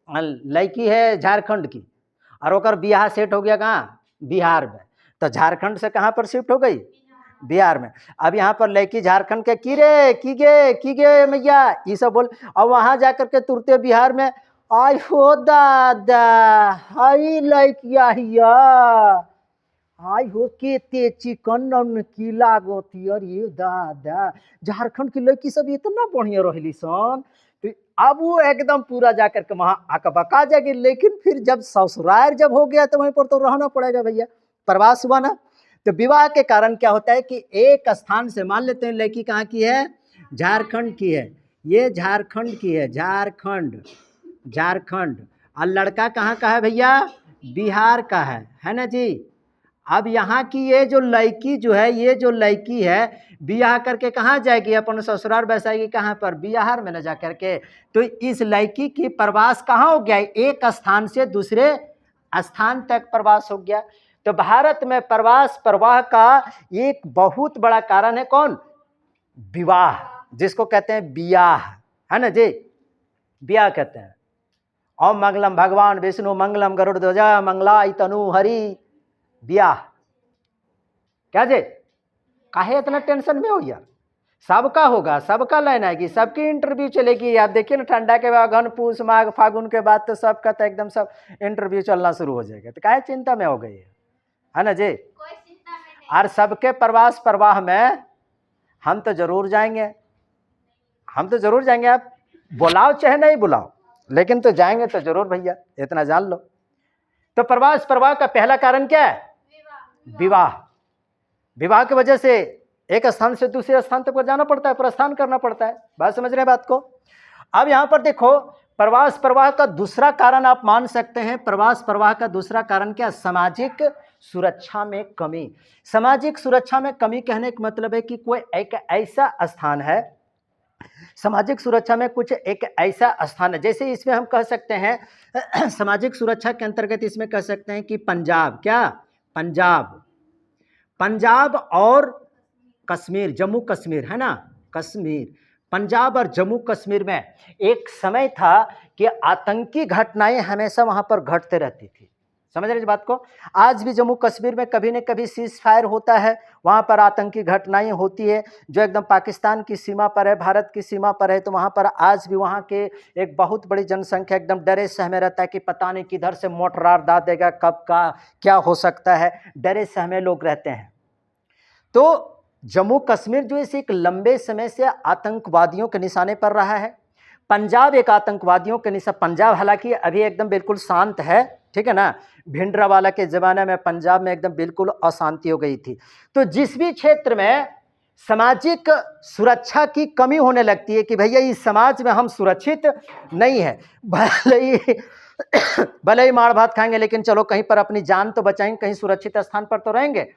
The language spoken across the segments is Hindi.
लड़की है झारखंड की और ओकर बियाह सेट हो गया कहाँ, बिहार में, तो झारखंड से कहाँ पर शिफ्ट हो गई, बिहार में। अब यहाँ पर लड़की झारखंड के की गे मैया ये सब बोल, और वहां जाकर के तुरते बिहार में आई हो दादा हाई लड़किया हिया आई हो के चिकन की लागती अरे दादा, झारखंड की लड़की सब इतना बढ़िया रहली सन। तो अब वो एकदम पूरा जाकर के वहां अकबका जाएगी, लेकिन फिर जब ससुराल जब हो गया तो वहीं पर तो रहना पड़ेगा भैया, प्रवास हुआ ना। तो विवाह के कारण क्या होता है कि एक स्थान से, मान लेते हैं लड़की कहाँ की है, झारखंड की है, ये झारखंड की है, झारखंड झारखंड, और लड़का कहाँ का है भैया, बिहार का है ना जी। अब यहाँ की ये जो लड़की जो है, ये जो लड़की है बियाह करके कहाँ जाएगी, अपन ससुराल बसाएगी कहाँ पर, बिहार में न जा करके। तो इस लड़की की प्रवास कहाँ हो गया, एक स्थान से दूसरे स्थान तक प्रवास हो गया। तो भारत में प्रवास प्रवाह का एक बहुत बड़ा कारण है कौन, विवाह, जिसको कहते हैं बियाह, है ना जी, बियाह कहते हैं। ओम मंगलम भगवान विष्णु मंगलम गरुड़ ध्वजा मंगलाई तनु हरि, बियाह। क्या जे काहे इतना टेंशन में हो यार, सबका होगा, सबका लाइन आएगी, सबकी इंटरव्यू चलेगी। आप देखिए ना, ठंडा के बाद अगन पूस माघ फागुन के बाद तो सबका तो एकदम सब इंटरव्यू चलना शुरू हो जाएगा। तो काहे चिंता में हो गई है ना जी, कोई चिंता में नहीं। और सबके प्रवास प्रवाह में हम तो जरूर जाएंगे, हम तो जरूर जाएंगे, आप बुलाओ चाहे नहीं बुलाओ, लेकिन तो जाएंगे तो जरूर भैया, इतना जान लो। तो प्रवास प्रवाह का पहला कारण क्या है, विवाह। विवाह की वजह से एक स्थान से दूसरे स्थान तक जाना पड़ता है, प्रस्थान करना पड़ता है। बात समझ रहे हैं बात को। अब यहां पर देखो, प्रवास प्रवाह का दूसरा कारण आप मान सकते हैं, प्रवास प्रवाह का दूसरा कारण क्या, सामाजिक सुरक्षा में कमी। सामाजिक सुरक्षा में कमी कहने का मतलब है कि कोई एक ऐसा स्थान है, सामाजिक सुरक्षा में कुछ एक ऐसा स्थान है, जैसे इसमें हम कह सकते हैं सामाजिक सुरक्षा के अंतर्गत इसमें कह सकते हैं कि पंजाब, क्या पंजाब, पंजाब और कश्मीर, जम्मू कश्मीर, है ना, कश्मीर, पंजाब और जम्मू कश्मीर में एक समय था कि आतंकी घटनाएं हमेशा वहां पर घटते रहती थी। समझ रहे इस बात को। आज भी जम्मू कश्मीर में कभी न कभी सीज फायर होता है, वहां पर आतंकी घटनाएं होती है, जो एकदम पाकिस्तान की सीमा पर है, भारत की सीमा पर है। तो वहां पर आज भी वहां के एक बहुत बड़ी जनसंख्या एकदम डरे सहमे रहता है कि पता नहीं किधर से मोटरार दाग देगा, कब का क्या हो सकता है, डरे सहमे लोग रहते हैं। तो जम्मू कश्मीर जो है एक लंबे समय से आतंकवादियों के निशाने पर रहा है। पंजाब एक आतंकवादियों के निशान, पंजाब हालांकि अभी एकदम बिल्कुल शांत है, ठीक है ना, भिंडरावाला के जमाने में पंजाब में एकदम बिल्कुल अशांति हो गई थी। तो जिस भी क्षेत्र में सामाजिक सुरक्षा की कमी होने लगती है कि भैया इस समाज में हम सुरक्षित नहीं है, भले ही मार भात खाएंगे लेकिन चलो कहीं पर अपनी जान तो बचाएंगे, कहीं सुरक्षित स्थान पर तो रहेंगे।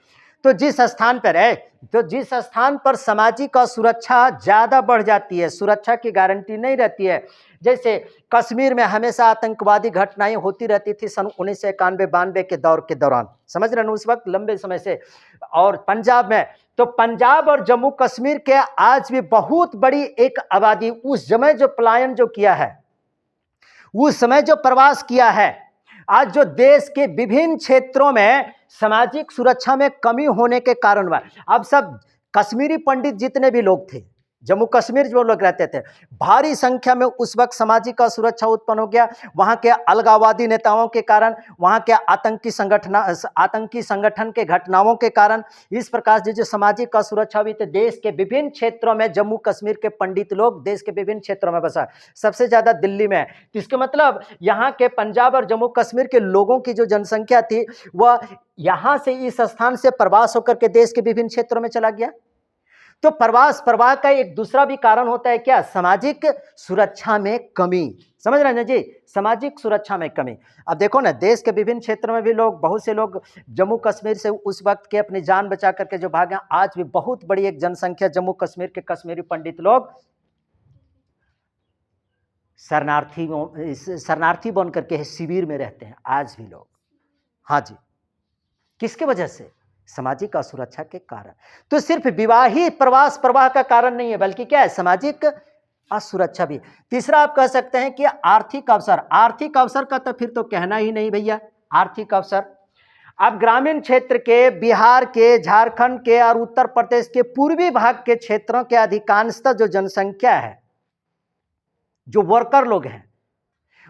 तो जिस स्थान पर है, तो जिस स्थान पर सामाजिक सुरक्षा ज्यादा बढ़ जाती है, सुरक्षा की गारंटी नहीं रहती है, जैसे कश्मीर में हमेशा आतंकवादी घटनाएं होती रहती थी सन 1991-92 के दौर के दौरान, समझ रहे हैं उस वक्त लंबे समय से। और पंजाब में, तो पंजाब और जम्मू कश्मीर के आज भी बहुत बड़ी एक आबादी, उस समय जो पलायन जो किया है, उस समय जो प्रवास किया है, आज जो देश के विभिन्न क्षेत्रों में सामाजिक सुरक्षा में कमी होने के कारण, अब सब कश्मीरी पंडित जितने भी लोग थे, जम्मू कश्मीर जो लोग रहते थे, भारी संख्या में उस वक्त सामाजिक असुरक्षा उत्पन्न हो गया। वहां के अलगाववादी नेताओं के कारण, वहां के आतंकी संगठन के घटनाओं के कारण, इस प्रकार से जो सामाजिक असुरक्षा हुई थी देश के विभिन्न क्षेत्रों में, जम्मू कश्मीर के पंडित लोग देश के विभिन्न क्षेत्रों में बसा, सबसे ज्यादा दिल्ली में। तो इसके मतलब यहाँ के पंजाब और जम्मू कश्मीर के लोगों की जो जनसंख्या थी वह यहां से, इस स्थान से प्रवास होकर के देश के विभिन्न क्षेत्रों में चला गया। तो प्रवास प्रवाह का एक दूसरा भी कारण होता है क्या, सामाजिक सुरक्षा में कमी। समझ रहे हैं ना जी, सामाजिक सुरक्षा में कमी। अब देखो ना, देश के विभिन्न क्षेत्रों में भी लोग, बहुत से लोग जम्मू कश्मीर से उस वक्त के अपनी जान बचा करके जो भागे, आज भी बहुत बड़ी एक जनसंख्या जम्मू कश्मीर के कश्मीरी पंडित लोग शरणार्थी बन करके शिविर में रहते हैं आज भी लोग। हाँ जी, किसके वजह से, सामाजिक असुरक्षा के कारण। तो सिर्फ विवाह ही प्रवास प्रवाह का कारण नहीं है, बल्कि क्या है, सामाजिक असुरक्षा भी। तीसरा आप कह सकते हैं कि आर्थिक अवसर। आर्थिक अवसर का तो फिर तो कहना ही नहीं भैया, आर्थिक अवसर। अब ग्रामीण क्षेत्र के, बिहार के, झारखंड के और उत्तर प्रदेश के पूर्वी भाग के क्षेत्रों के अधिकांशतः जो जनसंख्या है, जो वर्कर लोग हैं,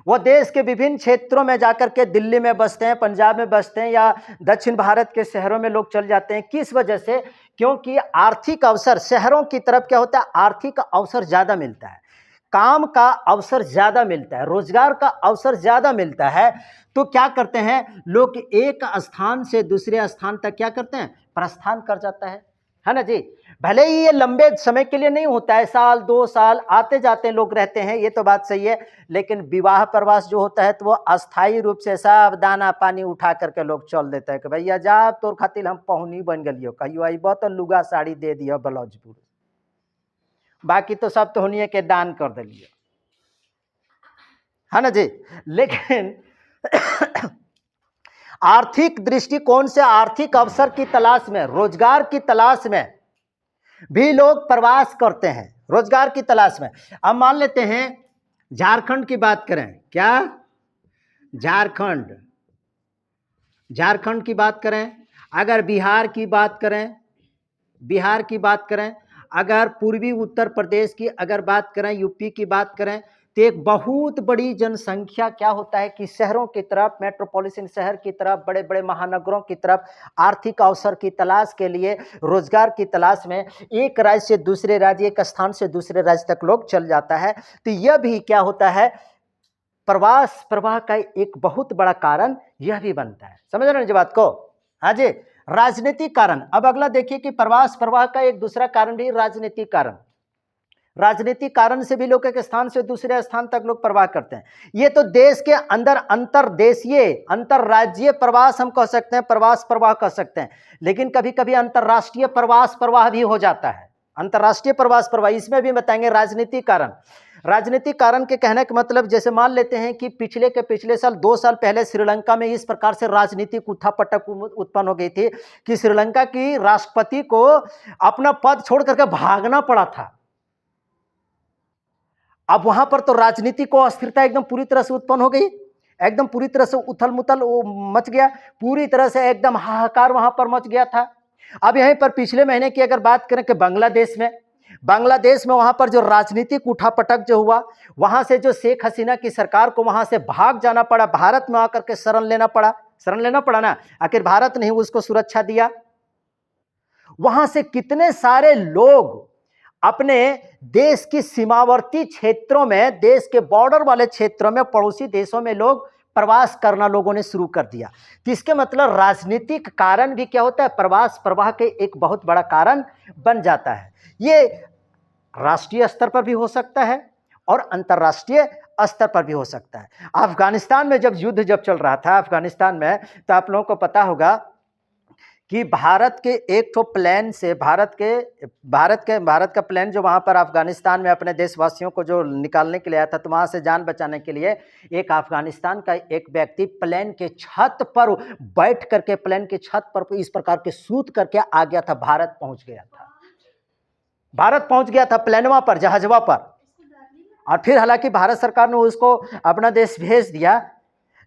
वो देश के विभिन्न क्षेत्रों में जाकर के दिल्ली में बसते हैं, पंजाब में बसते हैं, या दक्षिण भारत के शहरों में लोग चल जाते हैं। किस वजह से? क्योंकि आर्थिक अवसर शहरों की तरफ क्या होता है, आर्थिक अवसर ज़्यादा मिलता है, काम का अवसर ज़्यादा मिलता है, रोजगार का अवसर ज़्यादा मिलता है। तो क्या करते हैं लोग, एक स्थान से दूसरे स्थान तक क्या करते हैं, प्रस्थान कर जाता है ना जी। भले ही ये लंबे समय के लिए नहीं होता है, साल 2 साल आते जाते लोग रहते हैं, ये तो बात सही है, लेकिन विवाह प्रवास जो होता है तो वो अस्थायी रूप से सब दाना पानी उठा करके लोग चल देते हैं कि भैया जा तोर खातिर हम पहुनी बन गलियो, कहियो अइबो तो लुगा साड़ी दे दियो, ब्लाउज पूरा, बाकी तो सब तो होनिए के दान कर दिलिए, है ना जी। लेकिन आर्थिक दृष्टिकोण से, आर्थिक अवसर की तलाश में, रोजगार की तलाश में भी लोग प्रवास करते हैं, रोजगार की तलाश में। अब मान लेते हैं झारखंड की बात करें, क्या झारखंड, झारखंड की बात करें, अगर बिहार की बात करें, बिहार की बात करें, अगर पूर्वी उत्तर प्रदेश की अगर बात करें, यूपी की बात करें, तो एक बहुत बड़ी जनसंख्या क्या होता है कि शहरों की तरफ, मेट्रोपॉलिटन शहर की तरफ, बड़े बड़े महानगरों की तरफ आर्थिक अवसर की तलाश के लिए, रोजगार की तलाश में एक राज्य से दूसरे राज्य, एक स्थान से दूसरे राज्य तक लोग चल जाता है। तो यह भी क्या होता है, प्रवास प्रवाह का एक बहुत बड़ा कारण यह भी बनता है। समझ रहे हैं जी बात को? हाँ जी। राजनीतिक कारण, अब अगला देखिए कि प्रवास प्रवाह का एक दूसरा कारण भी राजनीतिक कारण। राजनीतिक कारण से भी लोग एक स्थान से दूसरे स्थान तक लोग प्रवाह करते हैं। ये तो देश के अंदर अंतरदेशीय, अंतरराज्यीय प्रवास हम कह सकते हैं, प्रवास प्रवाह कह सकते हैं, लेकिन कभी कभी अंतरराष्ट्रीय प्रवास प्रवाह भी हो जाता है। अंतरराष्ट्रीय प्रवास प्रवाह, इसमें भी बताएंगे राजनीतिक कारण। राजनीतिक कारण के कहने का मतलब, जैसे मान लेते हैं कि पिछले साल 2 साल पहले श्रीलंका में इस प्रकार से राजनीतिक उठापटक उत्पन्न हो गई थी कि श्रीलंका की राष्ट्रपति को अपना पद छोड़ करके भागना पड़ा था। अब वहां पर तो राजनीति को अस्थिरता एकदम पूरी तरह से उत्पन्न हो गई, एकदम पूरी तरह से उथल मुथल मच गया, पूरी तरह से एकदम हाहाकार वहां पर मच गया था। अब यहीं पर पिछले महीने की अगर बात करें कि बांग्लादेश में वहां पर जो राजनीतिक उठापटक जो हुआ, वहां से जो शेख हसीना की सरकार को वहां से भाग जाना पड़ा, भारत में आकर के शरण लेना पड़ा ना, आखिर भारत ने ही उसको सुरक्षा दिया। वहां से कितने सारे लोग अपने देश की सीमावर्ती क्षेत्रों में, देश के बॉर्डर वाले क्षेत्रों में, पड़ोसी देशों में लोग प्रवास करना लोगों ने शुरू कर दिया। तो इसके मतलब राजनीतिक कारण भी क्या होता है, प्रवास प्रवाह के एक बहुत बड़ा कारण बन जाता है। ये राष्ट्रीय स्तर पर भी हो सकता है और अंतर्राष्ट्रीय स्तर पर भी हो सकता है। अफगानिस्तान में जब युद्ध चल रहा था अफगानिस्तान में, तो आप लोगों को पता होगा कि भारत के एक तो प्लेन से, भारत का प्लेन जो वहाँ पर अफगानिस्तान में अपने देशवासियों को जो निकालने के लिए आया था, तो वहाँ से जान बचाने के लिए एक अफगानिस्तान का एक व्यक्ति प्लेन के छत पर बैठ करके, प्लेन के छत पर इस प्रकार के सूत करके आ गया था, भारत पहुँच गया था प्लेनवा पर, जहाजवा पर। और फिर हालांकि भारत सरकार ने उसको अपना देश भेज दिया,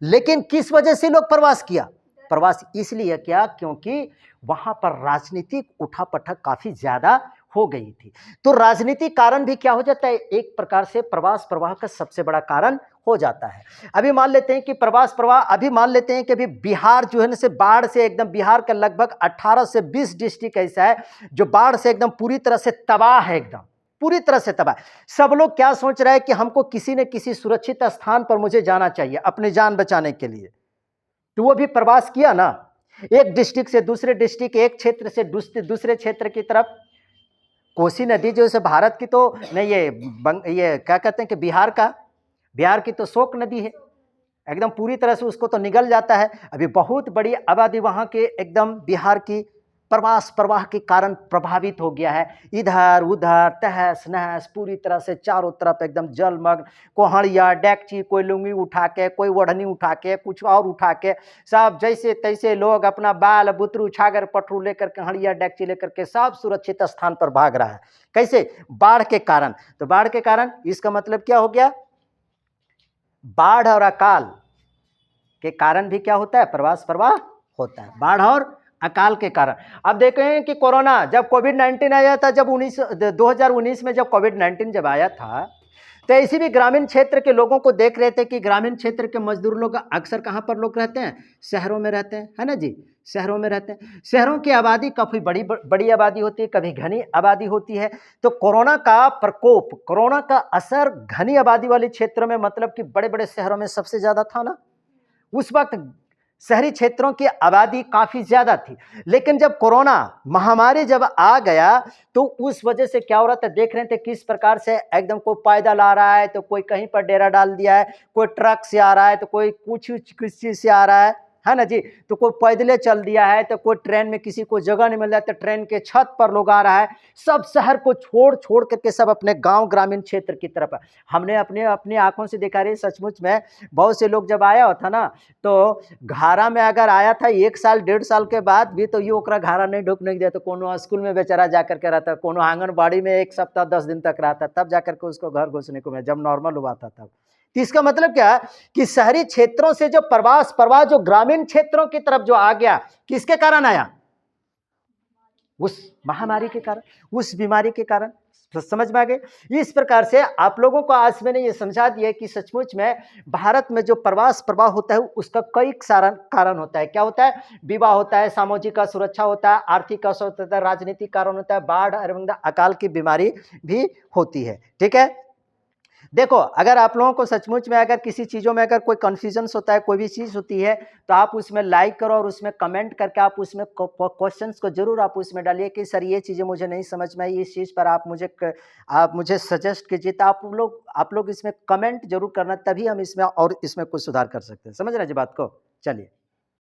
लेकिन किस वजह से लोग प्रवास किया? प्रवास इसलिए क्या, क्योंकि वहां पर राजनीतिक उठापटक काफी ज्यादा हो गई थी। तो राजनीतिक कारण भी क्या हो जाता है, एक प्रकार से प्रवास प्रवाह का सबसे बड़ा कारण हो जाता है। अभी मान लेते हैं कि प्रवास प्रवाह, अभी मान लेते हैं कि अभी बिहार जो है ना से बाढ़ से एकदम, बिहार का लगभग 18 से 20 डिस्ट्रिक्ट ऐसा है जो बाढ़ से एकदम पूरी तरह से तबाह है, एकदम पूरी तरह से तबाह। सब लोग क्या सोच रहे हैं कि हमको किसी न किसी सुरक्षित स्थान पर मुझे जाना चाहिए अपनी जान बचाने के लिए, तो वो भी प्रवास किया ना, एक डिस्ट्रिक्ट से दूसरे डिस्ट्रिक्ट, एक क्षेत्र से दूसरे क्षेत्र की तरफ। कोसी नदी जो है भारत की तो नहीं, ये क्या कहते हैं कि बिहार की तो शोक नदी है, एकदम पूरी तरह से उसको तो निगल जाता है। अभी बहुत बड़ी आबादी वहाँ के एकदम बिहार की प्रवास प्रवाह के कारण प्रभावित हो गया है। इधर उधर तहस नहस पूरी तरह से चारों तरफ एकदम जलमग्न, कोई हड़िया डेकची, कोई लुंगी उठा के, कोई ओढ़नी उठा के, कुछ और उठा के, सब जैसे तैसे लोग अपना बाल बुतरू छागर पटरू लेकर के, हड़िया डेकची लेकर के सब सुरक्षित स्थान पर भाग रहा है। कैसे? बाढ़ के कारण। तो बाढ़ के कारण इसका मतलब क्या हो गया? बाढ़ और अकाल के कारण भी क्या होता है? प्रवास प्रवाह होता है, बाढ़ और अकाल के कारण। अब देखें कि कोरोना जब कोविड-19 आया था, जब 2019 में जब कोविड-19 जब आया था, तो ऐसी भी ग्रामीण क्षेत्र के लोगों को देख रहे थे कि ग्रामीण क्षेत्र के मजदूर लोग अक्सर कहाँ पर लोग रहते हैं? शहरों में रहते हैं, है ना जी? शहरों में रहते हैं। शहरों की आबादी काफ़ी बड़ी आबादी होती है, कभी घनी आबादी होती है। तो कोरोना का प्रकोप, कोरोना का असर घनी आबादी वाले क्षेत्रों में, मतलब कि बड़े-बड़े शहरों में सबसे ज़्यादा था ना। उस वक्त शहरी क्षेत्रों की आबादी काफ़ी ज़्यादा थी, लेकिन जब कोरोना महामारी जब आ गया, तो उस वजह से क्या हो रहा था? देख रहे थे किस प्रकार से एकदम कोई पैदल आ रहा है, तो कोई कहीं पर डेरा डाल दिया है, कोई ट्रक से आ रहा है, तो कोई कुछ किस चीज़ से आ रहा है ना जी? तो कोई पैदले चल दिया है, तो कोई ट्रेन में किसी को जगह नहीं मिल रहा है, तो ट्रेन के छत पर लोग आ रहा है। सब शहर को छोड़ करके सब अपने गाँव ग्रामीण क्षेत्र की तरफ है। हमने अपनी आँखों से देखा, रे सचमुच में बहुत से लोग जब आया होता ना, तो घारा में अगर आया था 1 साल 1.5 साल के बाद भी, तो ये ओकरा घारा नहीं ढुकने दिया, तो कोनो स्कूल में बेचारा जा करके रहता, कोनो आंगनबाड़ी में 1 सप्ताह 10 दिन तक रहता, तब जा करके उसको घर घुसने को मिला, जब नॉर्मल हुआ था तब। तो इसका मतलब क्या है कि शहरी क्षेत्रों से जो प्रवास प्रवाह जो ग्रामीण क्षेत्रों की तरफ जो आ गया, किसके कारण आया? उस महामारी के कारण, उस बीमारी के कारण। तो समझ में आ गए? इस प्रकार से आप लोगों को आज मैंने ये समझा दिया कि सचमुच में भारत में जो प्रवास प्रवाह होता है, उसका कई सारा कारण होता है। क्या होता है? विवाह होता है, सामाजिक असुरक्षा होता है, आर्थिक असुरक्षा होता है, राजनीतिक कारण होता है, बाढ़ एवं अकाल की बीमारी भी होती है। ठीक है, देखो, अगर आप लोगों को सचमुच में अगर किसी चीज़ों में अगर कोई कन्फ्यूजन्स होता है, कोई भी चीज़ होती है, तो आप उसमें लाइक करो और उसमें कमेंट करके आप उसमें क्वेश्चंस को जरूर आप उसमें डालिए कि सर ये चीज़ें मुझे नहीं समझ में आई, इस चीज़ पर आप मुझे सजेस्ट कीजिए। तो आप लोग इसमें कमेंट जरूर करना, तभी हम इसमें और इसमें कुछ सुधार कर सकते हैं। समझ रहे हैं जी बात को? चलिए।